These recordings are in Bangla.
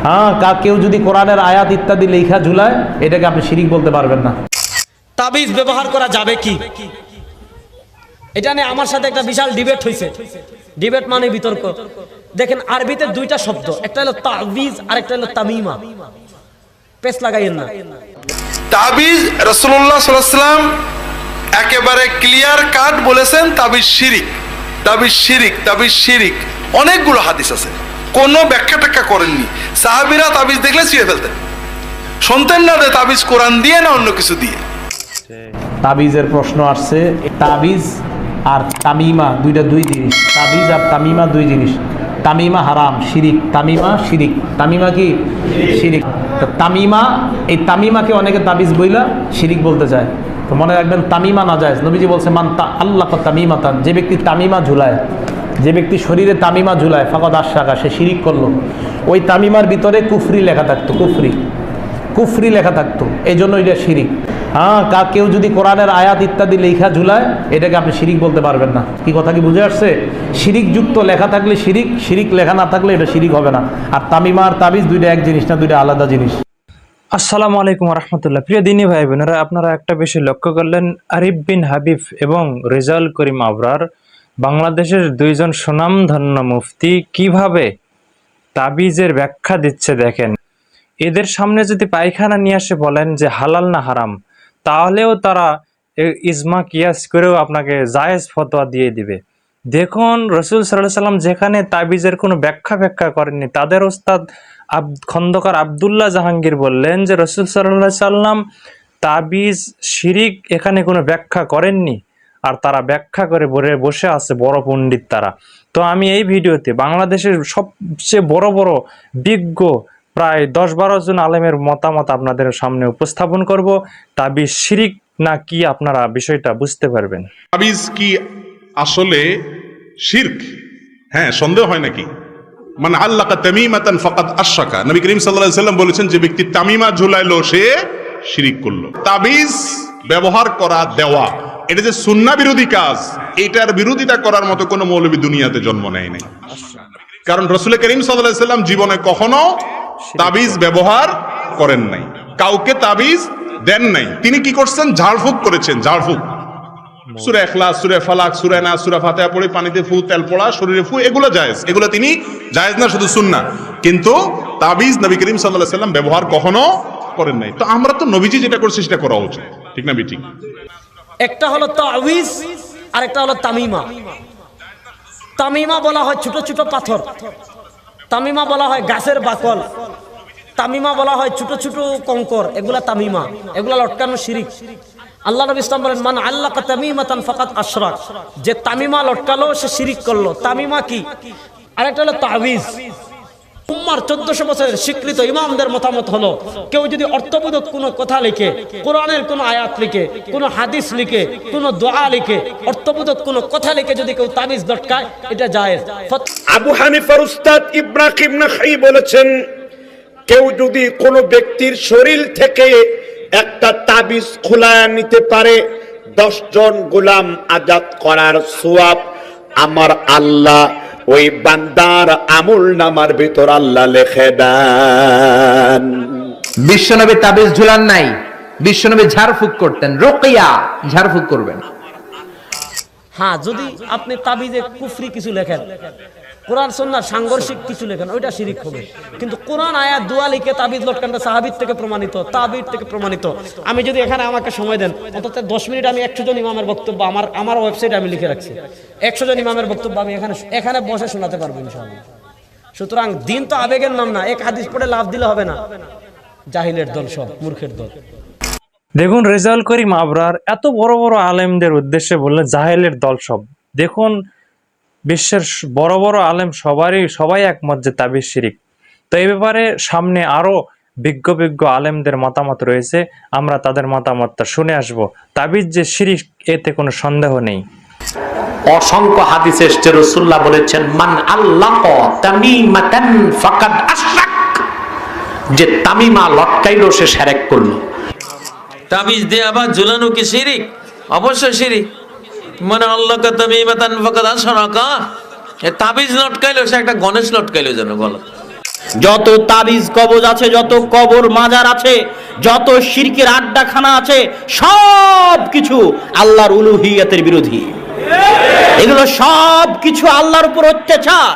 হ্যাঁ, কেউ যদি কোরআনের আয়াত ইত্যাদি লেখা ঝুলায়, এটাকে আপনি শিরিক বলতে পারবেন না। তাবিজ ব্যবহার করা যাবে কি, এটা নিয়ে আমার সাথে একটা বিশাল ডিবেট হয়েছে। ডিবেট মানে বিতর্ক। দেখেন, আরবিতে দুইটা শব্দ, একটা হলো তাবিজ আর একটা হলো তামিমা। পেশ লাগাইয়েন না। তাবিজ রাসূলুল্লাহ সাল্লাল্লাহু আলাইহি ওয়াসাল্লাম একেবারে ক্লিয়ার কাট বলেছেন তাবিজ শিরিক, তাবিজ শিরিক, তাবিজ শিরিক। অনেকগুলো হাদিস আছে, কোনো ব্যাখ্যা ট্যাখ্যা করেননি। সাহাবীরা তাবিজ দেখলে ছিঁড়ে ফেলতেন, শুনতেন না যে তাবিজ কোরআন দিয়ে না অন্য কিছু দিয়ে। তাবিজের প্রশ্ন আসছে, তাবিজ আর তামিমা দুই জিনিস। তাবিজ আর তামিমা দুই জিনিস। তামিমা হারাম, শিরিক। তামিমা শিরিক। তামিমা কি? শিরিক। তামিমা, এই তামিমাকে অনেকে তাবিজ বইলা শিরিক বলতে চায়। তো মনে রাখবেন, তামিমা নাজায়েজ। নবীজি বলছে, মান আল্লাহ তামিমাতান, যে ব্যক্তি তামিমা ঝুলায়, যে ব্যক্তি শরীরে তামিমা ঝুলায়, ফাকাদ আশরাকা, সে শিরিক করলো। ওই তামিমার ভিতরে কুফরি লেখা থাকতো, কুফরি লেখা থাকতো, এই জন্য এটা শিরিক। হ্যাঁ, কেউ যদি কোরআনের আয়াত ইত্যাদি লেখা ঝুলায়, এটাকে আপনি শিরিক বলতে পারবেন না। কি কথা কি বুঝে আসছে? শিরিক যুক্ত লেখা থাকলে শিরিক, শিরিক লেখা না থাকলে এটা শিরিক হবে না। আর তামিমা আর তাবিজ দুইটা এক জিনিস না, দুইটা আলাদা জিনিস। আসসালামু আলাইকুম রহমতুল্লাহ। প্রিয় দিনী ভাই বোনেরা, আপনারা একটা বিষয় লক্ষ্য করলেন, আরিফ বিন হাবিব এবং রেজাউল করিম আবরার, বাংলাদেশের দুইজন সুনামধন্য মুফতি, কিভাবে তাবিজের ব্যাখ্যা দিচ্ছে দেখেন। এদের সামনে যদি পায়খানা নিয়ে আসে বলেন যে হালাল না হারাম, তাহলেও তারা ইজমা কিয়াস করেও আপনাকে জায়েজ ফতোয়া দিয়ে দিবে। দেখুন, রসুল সাল্লাল্লাহু আলাইহি সাল্লাম যেখানে তাবিজের কোনো ব্যাখ্যা করেননি, তাদের ওস্তাদ খন্দকার আবদুল্লাহ জাহাঙ্গীর বললেন যে রসুল সাল্লাল্লাহু আলাইহি সাল্লাম তাবিজ শিরিক এখানে কোনো ব্যাখ্যা করেননি, আর তারা ব্যাখ্যা করে বসে আছে বড় পণ্ডিত তারা। তো আমি এই ভিডিওতে বাংলাদেশের সবচেয়ে বড় বড় বিজ্ঞ প্রায় 10-12 জন আলেমের মতামত আপনাদের সামনে উপস্থাপন করব। তাবিজ শিরিক না কি, আপনারা বিষয়টা বুঝতে পারবেন। তাবিজ কি আসলে শিরক? হ্যাঁ, সন্দেহ হয় নাকি? মান আল্লাকা তামিমাতান ফাকাদ আশরাকা, নবী করিম সাল্লাল্লাহু আলাইহি ওয়াসাল্লাম বলেছেন, যে ব্যক্তি তামিমা ঝুলাইলো সে শিরিক করলো। তাবিজ ব্যবহার করা, দেওয়া, এটা যে সুন্নাহ বিরোধী কাজ, এটার বিরোধিতা করার মতো কোনো মৌলবী দুনিয়াতে জন্ম নেয় নাই। কারণ রাসূল করিম সাল্লাল্লাহু আলাইহি ওয়াসাল্লাম জীবনে কখনো তাবিজ ব্যবহার করেন নাই, কাউকে তাবিজ দেন নাই। তিনি কি করছেন? ঝাড়ফুঁক করেছেন। ঝাড়ফুঁক, সূরা ইখলাস, সূরা ফালাক, সূরা নাস, সূরা ফাতিহা পড়ে পানিতে ফু, তেল পড়া, শরীরে ফু, এগুলো জায়েজ। এগুলো তিনি জায়েজ না, শুধু সুন্নাহ। কিন্তু তাবিজ নবী করিম সাল্লাল্লাহু আলাইহি ওয়াসাল্লাম ব্যবহার কখনো করেন নাই। তো আমরা তো নবীজি যেটা করছে সেটা করা উচিত, ঠিক না ঠিক? একটা হলো তাবিজ আর একটা হলো তামিমা। তামিমা বলা হয় ছোট ছোট পাথর, তামিমা বলা হয় গাছের বাকল, তামিমা বলা হয় ছোট ছোট কঙ্কর, এগুলা তামিমা, এগুলা লটকানো শিরিক। আল্লাহ নবী ইসলাম বলেন, মান আল্লাকা তামিমাতান ফাকাদ আশরাক, যে তামিমা লটকালো সে শিরিক করলো। তামিমা কি? আরেকটা হলো তাবিজ। উম্মার 1400 বছরের স্বীকৃত ইমামদের মতামত হলো, কেউ যদি অর্থবোধক কোনো কথা লিখে, কোরআনের কোনো আয়াত লিখে, কোনো হাদিস লিখে, কোনো দোয়া লিখে, অর্থবোধক কোনো কথা লিখে যদি কেউ তাবিজ লটকায়, এটা জায়েজ। আবু হানিফার উস্তাদ ইব্রাহিম নাখাই বলেছেন, কেউ যদি কোনো ব্যক্তির শরীর থেকে একটা তাবিজ খোলায় নিতে পারে, 10 জন গোলাম আজাদ করার সওয়াব আমার আল্লাহ ওই বান্দার আমল নামার ভিতর আল্লাহ লিখে দেন। বিশ্বনবী তাবিজ ঝুলান নাই, বিশ্বনবী ঝাড়ফুঁক করতেন। রুকিয়া, ঝাড়ফুঁক করবেন। হ্যাঁ, যদি আপনি তাবিজে কুফরি কিছু লেখেন, কোরআন সুন্নাহ সাংঘর্ষিক কিছু লেখেন, ওইটা শিরিক হবে। কিন্তু কোরআন আয়াত দোয়া লিখে তাবিজ লটকানটা সাহাবীর থেকে প্রমাণিত, তাবির থেকে প্রমাণিত। আমি যদি এখানে আমাকে সময় দেন, অন্তত 10 মিনিট আমি 100 জন ইমামের বক্তব্য আমার ওয়েবসাইটে আমি লিখে রাখছি, 100 জন ইমামের বক্তব্য আমি এখানে বসে শোনাতে পারবো ইনশাআল্লাহ। সুতরাং দিন তো আবেগের নাম না, এক হাদিস পড়ে লাভ দিলে হবে না। জাহিলের দল সব, মূর্খের দল। দেখুন, রেজাউল করিম আবরার এত বড় বড় আলেমদের উদ্দেশ্যে বললেন জাহেলের দল সব। দেখুন, বিশ্বের বড় বড় আলেম সবাই একমত যে তাবিজ শিরিক। তো এই ব্যাপারে সামনে আরো বিজ্ঞ আলেমদের মতামত রয়েছে, আমরা তাদের মতামতটা শুনে আসব। তাবিজ যে শিরিক, এতে কোনো সন্দেহ নেই। অসংখ্য হাদিসে এসেছে, রাসূলুল্লাহ বলেছেন, মান আল্লাকা তামিমাতান ফাকাদ আশরাক, যে তামিমা লটকাইলো সে শিরক করলো। তাবিজ দিয়ে আবার ঝুলানো কি শিরিক? অবশ্যই শিরিক। মানে আল্লাকা তামিমাতান ফাকাদ আশরাকা, তাবিজ লটকাইলো সে একটা গণেশ লটকাইলো যেন গলা। যত তাবিজ কবজ আছে, যত কবর মাজার আছে, যত শিরকের আড্ডাখানা আছে, সব কিছু আল্লাহর উলুহিয়াতের বিরোধী। এগুলো সব কিছু আল্লাহর উপর অত্যাচার।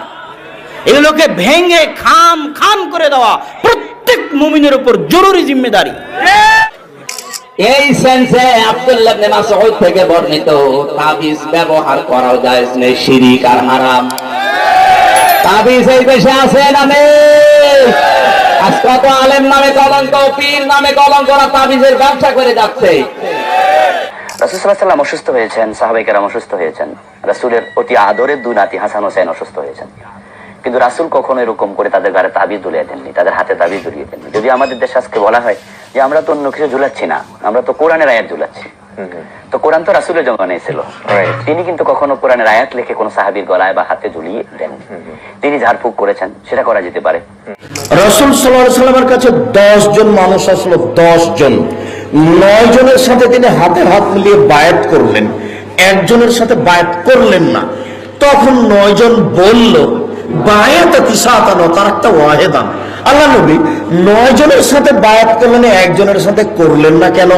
এগুলোকে ভেঙে খাম খাম করে দেওয়া প্রত্যেক মুমিনের উপর জরুরি জিম্মেদারি। এই সেন্সে আব্দুল্লাহ ইবনে মাসউদ থেকে বর্ণিত তাবিজ ব্যবহার করাও জায়েজ নেই, শিরক আর হারাম। তাবিজ এই দেশে আছে না নেই? আজ কত আলেম নামে কলঙ্ক, পীর নামে কলঙ্ক, ওরা তাবিজের ব্যবসা করে যাচ্ছে। রাসূল সাল্লাল্লাহু আলাইহি ওয়াসাল্লাম অসুস্থ হয়েছেন, সাহাবায়ে কেরাম অসুস্থ হয়েছেন, রাসূলের অতি আদরের দুই নাতি হাসান হোসেন অসুস্থ হয়েছেন, কিন্তু রাসূল কখনো এরকম করে তাদের গায়ে তাবিজ ঝুলিয়ে দেননি, তাদের হাতে তাবিজ ঝুলিয়ে দেননি। যদি আমাদের দেশে আজকে বলা হয় যে আমরা তো অন্য কিছু ঝুলাচ্ছি না, আমরা তো কোরআনের আয়াত ঝুলাচ্ছি, তো কোরআন তো রাসূলের জমানায় ছিল, তিনি কিন্তু কখনো কোরআনের আয়াত লিখে কোনো সাহাবীর গলায় বা হাতে ঝুলিয়ে দেন। তিনি ঝাড়ফুঁক করেছেন, সেটা করা যেতে পারে। রাসূল সাল্লাল্লাহু আলাইহি ওয়াসাল্লামের কাছে 10 জন মানুষ আসলো, 10 জন। 9 জনের সাথে তিনি হাতে হাত মিলিয়ে বায়াত করলেন, একজনের সাথে বায়াত করলেন না। তখন 9 জন বলল বায়াত তিসাতানো তারাকতা ওয়াহিদান। আল্লাহ নবী 9 জনের সাথে বায়াত করলেন, একজনের সাথে করলেন না কেন?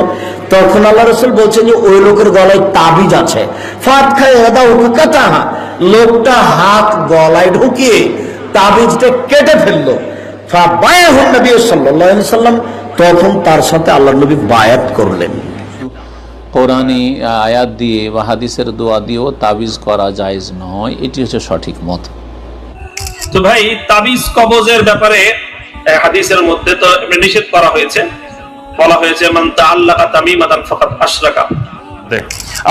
তখন আল্লাহ রাসূল বলছেন যে ওই লোকের গলায় তাবিজ আছে। ফাতখায়ে এদা উকাতাহা, লোকটা হাত গলায় ঢুকিয়ে তাবিজটা কেটে ফেললো। ফাবায়াহুন নবী সাল্লাল্লাহু আলাইহি ওয়াসাল্লাম, তখন তার সাথে আল্লাহ নবী বায়াত করলেন। কোরআনী আয়াত দিয়ে বা হাদিসের দোয়া দিয়েও তাবিজ করা জায়েজ নয়, এটি হচ্ছে সঠিক মত। তো ভাই, তাবিজ কবজের ব্যাপারে হাদিসের মধ্যে তো নিষেধ করা হয়েছে, বলা হয়েছে মান তাআল্লাকা তামিমাতান ফাকাদ আশরাকা।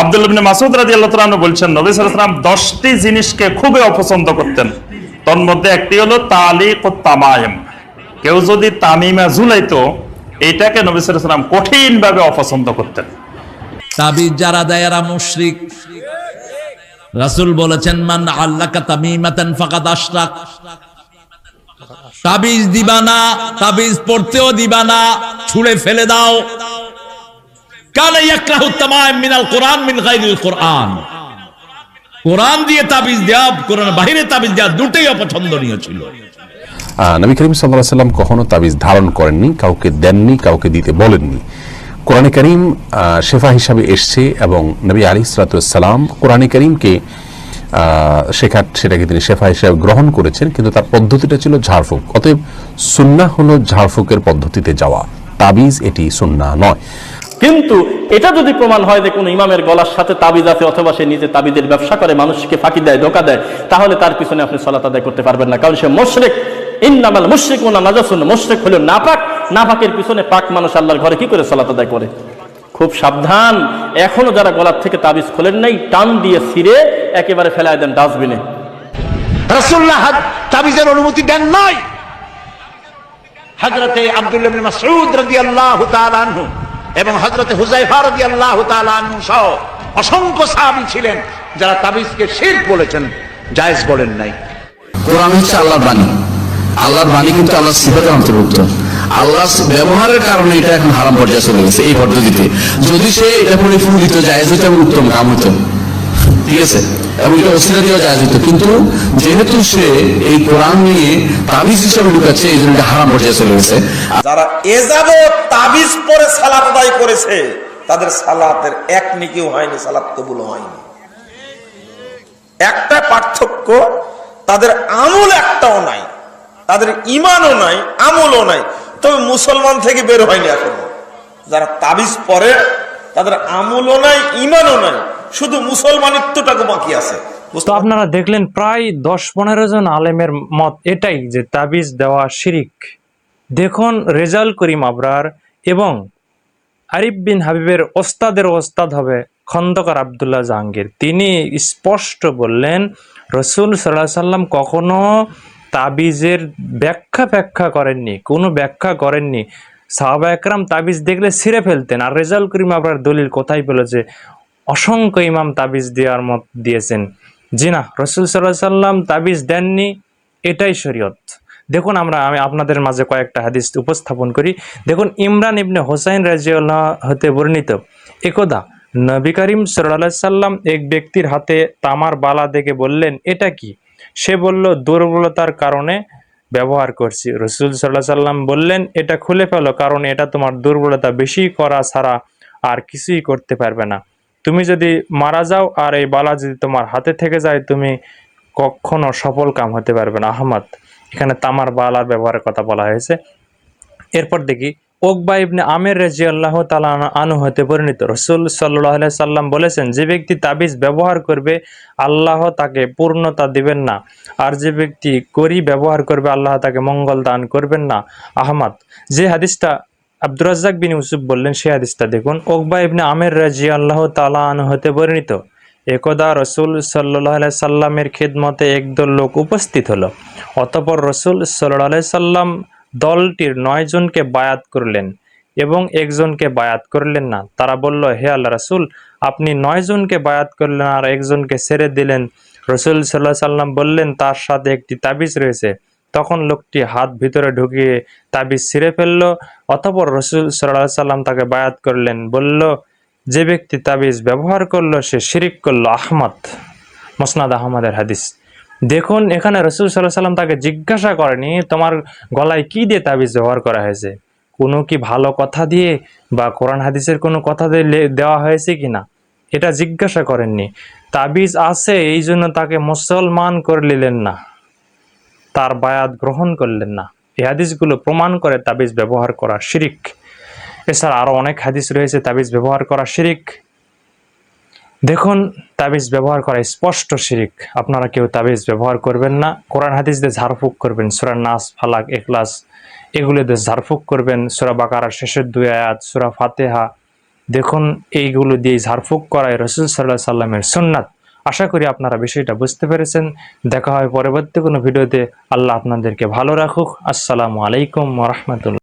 আব্দুল্লাহ ইবনে মাসউদ রাদিয়াল্লাহু তাআলা বলছেন নবী সাল্লাল্লাহু আলাইহি ওয়াসাল্লাম 10টি জিনিসকে খুবই অপছন্দ করতেন। তার মধ্যে একটি হলো তালিকুত তামাইম। কেউ যদি তামিমা ঝুলাইতো, এইটাকে নবী সাল্লাল্লাহু আলাইহি ওয়াসাল্লাম কঠিনভাবে অপছন্দ করতেন। তাবিজ যারা দেয় এরা মুশরিক। রাসূল বলেছেন মান আল্লাকা তামিমাতান ফাকাদ আশরাক। তাবিজ দিবা না, তাবিজ পড়তেও দিবা না, ছুঁড়ে ফেলে দাও। কানা ইয়াকরাহু তামাইম মিনাল কোরআন মিন গায়রিল কোরআন। কোরআন দিয়ে তাবিজ দেয়া, কোরআন বাহিরে তাবিজ দেয়া দুটোই অপছন্দনীয় ছিল। নবী করিম সাল্লাল্লাহু আলাইহি ওয়াসাল্লাম কখনো তাবিজ ধারণ করেননি, কাউকে দেননি, কাউকে দিতে বলেননি। কোরআনে কারীম শেফা হিসাবে এসছে এবং নবী আলাইহিস সালাতু ওয়াস সালাম কোরআনে কারীমকে সেটাকে তিনি শেফা হিসাবে গ্রহণ করেছেন, কিন্তু তার পদ্ধতিটা ছিল ঝাড়ফুঁক। অতএব সুন্নাহ হলো ঝাড়ফুঁকের পদ্ধতিতে যাওয়া, তাবিজ এটি সুন্নাহ নয়। কিন্তু এটা যদি প্রমাণ হয় যে কোনো ইমামের গলার সাথে তাবিজ আছে, অথবা সে নিজে তাবিজের ব্যবসা করে, মানুষকে ফাঁকি দেয়, ধোঁকা দেয়, তাহলে তার পিছনে আপনি সালাত আদায় করতে পারবেন না, কারণ সে মুশরিক। ইন্নামাল মুশরিকুনা নাজাসুন, মুশরিক হলো নাপাক। নাপাকের পিছনে পাক মানুষ আল্লাহর ঘরে কি করে সালাত আদায় করে? খুব সাবধান। এখনো যারা গলার থেকে তাবিজ খোলেন নাই, টান দিয়ে ছিঁড়ে একেবারে ফেলায় দেন ডাস্টবিনে। রাসূলুল্লাহ তাবিজের অনুমতি দেন নাই। হযরতে আব্দুল্লাহ ইবনে মাসউদ রাদিয়াল্লাহু তাআলা আনহু এবং হযরতে হুযায়ফা রাদিয়াল্লাহু তাআলা আনহু সহ অসংখ্য সাহাবী ছিলেন যারা তাবিজকে শিরক বলেছেন, জায়েজ বলেন নাই। কোরআন হচ্ছে আল্লাহর বাণী। আল্লাহর বাণী কিন্তু আল্লাহর সিফাতের অন্তর্ভুক্ত। আল্লাহ ব্যবহারের কারণে এটা এখন হারাম পর্যায়ে চলে গেছে। এই পদ্ধতিতে যদি সে এটা পরিপূর্ণিত জায়েজ হইতো এবং উত্তম কাম হইতো, ঠিক আছে, এবং এটা ওসিলা দিয়েও জায়েজ হইতো। কিন্তু যেহেতু সে এই কোরআন নিয়ে তাবিজ হিসাবে ঢুকাচ্ছে, এই জন্য এটা হারাম পর্যায়ে চলে গেছে। যারা এযাবৎ তাবিজ পরে সালাত আদায় করেছে, তাদের সালাতের এক নেকিও হয়নি, সালাত কবুল হয়নি। একটা পার্থক্য, তাদের আমল একটাও নাই, তাদের ঈমানও নাই, আমলও নাই, তবে মুসলমান থেকে বের হয়নি এখনো। যারা তাবিজ পরে তাদের আমলও নাই, ঈমানও নাই, শুধু মুসলমানিত্বটাকে বাকি আছে। তো আপনারা দেখলেন প্রায় 10-15 জন আলেমের মত এটাই যে তাবিজ দেওয়া শিরিক। দেখুন রেজাল করিম আবরার এবং আরিফ বিন হাবিবের ওস্তাদের ওস্তাদ হবে খন্দকার আব্দুল্লাহ জাহাঙ্গীর। তিনি স্পষ্ট বললেন রাসূল সাল্লাল্লাহু আলাইহি সাল্লাম কখনো তাবিজের ব্যাখ্যা করেননি, কোনো ব্যাখ্যা করেননি। সাহাবা একরাম তাবিজ দেখলে ছিঁড়ে ফেলতেন। আর রেজাল করিম আবরার দলিল কোথায় বলেছে? অসংখ্য ইমাম তাবিজ দেওয়ার মত দিয়েছেন। জি না, রাসূল সাল্লাল্লাহু আলাইহি সাল্লাম তাবিজ দেননি, এটাই শরীয়ত। দেখুন আমি আপনাদের মাঝে কয়েকটা হাদিস উপস্থাপন করি। দেখুন ইমরান ইবনে হোসাইন রাদিয়াল্লাহু হতে বর্ণিত, একদা নবী করিম সাল্লাল্লাহু আলাইহি সাল্লাম এক ব্যক্তির হাতে তামার বালা দেখে বললেন, এটা কি? সে বলল, দুর্বলতার কারণে ব্যবহার করছি। রসুল সাল্লাল্লাহু আলাইহি সাল্লাম বললেন, এটা খুলে ফেলো, কারণ এটা তোমার দুর্বলতা বেশি করা ছাড়া আর কিছুই করতে পারবে না। তুমি যদি মারা যাও আর এই বালা যদি তোমার হাতে থেকে যায়, তুমি কখনো সফল কাম হতে পারবে না। আহমদ, এখানে তামার বালার ব্যবহারের কথা বলা হয়েছে। এরপর দেখি উকবা ইবনে আমির রাদিয়াল্লাহু তাআলা আনহু হতে পরিণত রাসূল সাল্লাল্লাহু আলাইহি সাল্লাম বলেছেন, যে ব্যক্তি তাবিজ ব্যবহার করবে আল্লাহ তাকে পূর্ণতা দিবেন না, আর যে ব্যক্তি করি ব্যবহার করবে আল্লাহ তাকে মঙ্গল দান করবেন না। আহমদ, যে হাদিসটা আব্দুর রাজ্জাক বিন ইউসুফ বললেন সেই হাদিসটা দেখুন। উকবা ইবনে আমির রাদিয়াল্লাহু তাআলা আনহু হতে পরিণত, একদা রাসূল সাল্লাল্লাহু আলাইহি সাল্লামের খিদমতে একদল লোক উপস্থিত হলো। অতঃপর রাসূল সাল্লাল্লাহু আলাইহি সাল্লাম দলটির 9 জনকে বায়াত করলেন এবং একজনকে বায়াত করলেন না। তারা বলল, হে আল্লাহ রাসূল, আপনি 9 জনকে বায়াত করলেন আর একজনকে ছেড়ে দিলেন। রাসূল সাল্লাল্লাহু আলাইহি সাল্লাম বললেন, তার সাথে একটি তাবিজ রয়েছে। তখন লোকটি হাত ভিতরে ঢুকিয়ে তাবিজ ছিঁড়ে ফেলল। অতঃপর রাসূল সাল্লাল্লাহু আলাইহি সাল্লাম তাকে বায়াত করলেন, বলল, যে ব্যক্তি তাবিজ ব্যবহার করলো সে শিরিক করলো। আহমদ, মুসনাদ আহমদের হাদিস। দেখুন, এখানে রাসূল সাল্লাল্লাহু আলাইহি সাল্লাম তাকে জিজ্ঞাসা করেনি তোমার গলায় কি দিয়ে তাবিজ ব্যবহার করা হয়েছে, কোনো কি ভালো কথা দিয়ে বা কোরআন হাদিসের কোনো কথা দিয়ে দেওয়া হয়েছে কিনা, এটা জিজ্ঞাসা করেননি। তাবিজ আছে এই জন্য তাকে মুসলমান করে নিলেন না, তার বায়াত গ্রহণ করলেন না। এই হাদিসগুলো প্রমাণ করে তাবিজ ব্যবহার করা শিরিক। এছাড়া আরো অনেক হাদিস রয়েছে তাবিজ ব্যবহার করা শিরিক। দেখুন, তাবিজ ব্যবহার করা স্পষ্ট শিরিক। আপনারা কেউ তাবিজ ব্যবহার করবেন না। কোরআন হাদিস দিয়ে ঝাড়ফুঁক করবেন, সূরা নাস, ফালাক, ইখলাস এগুলো দিয়ে ঝাড়ফুঁক করবেন, সূরা বাকারার শেষের 2 আয়াত, সূরা ফাতিহা। দেখুন, এইগুলো দিয়ে ঝাড়ফুঁক করায় রাসূল সাল্লাল্লাহু আলাইহি সাল্লামের সুন্নাত। আশা করি আপনারা বিষয়টা বুঝতে পেরেছেন। দেখা হয় পরবর্তী কোনো ভিডিওতে। আল্লাহ আপনাদেরকে ভালো রাখুক। আসসালামু আলাইকুম ওয়া রাহমাতুল্লাহ।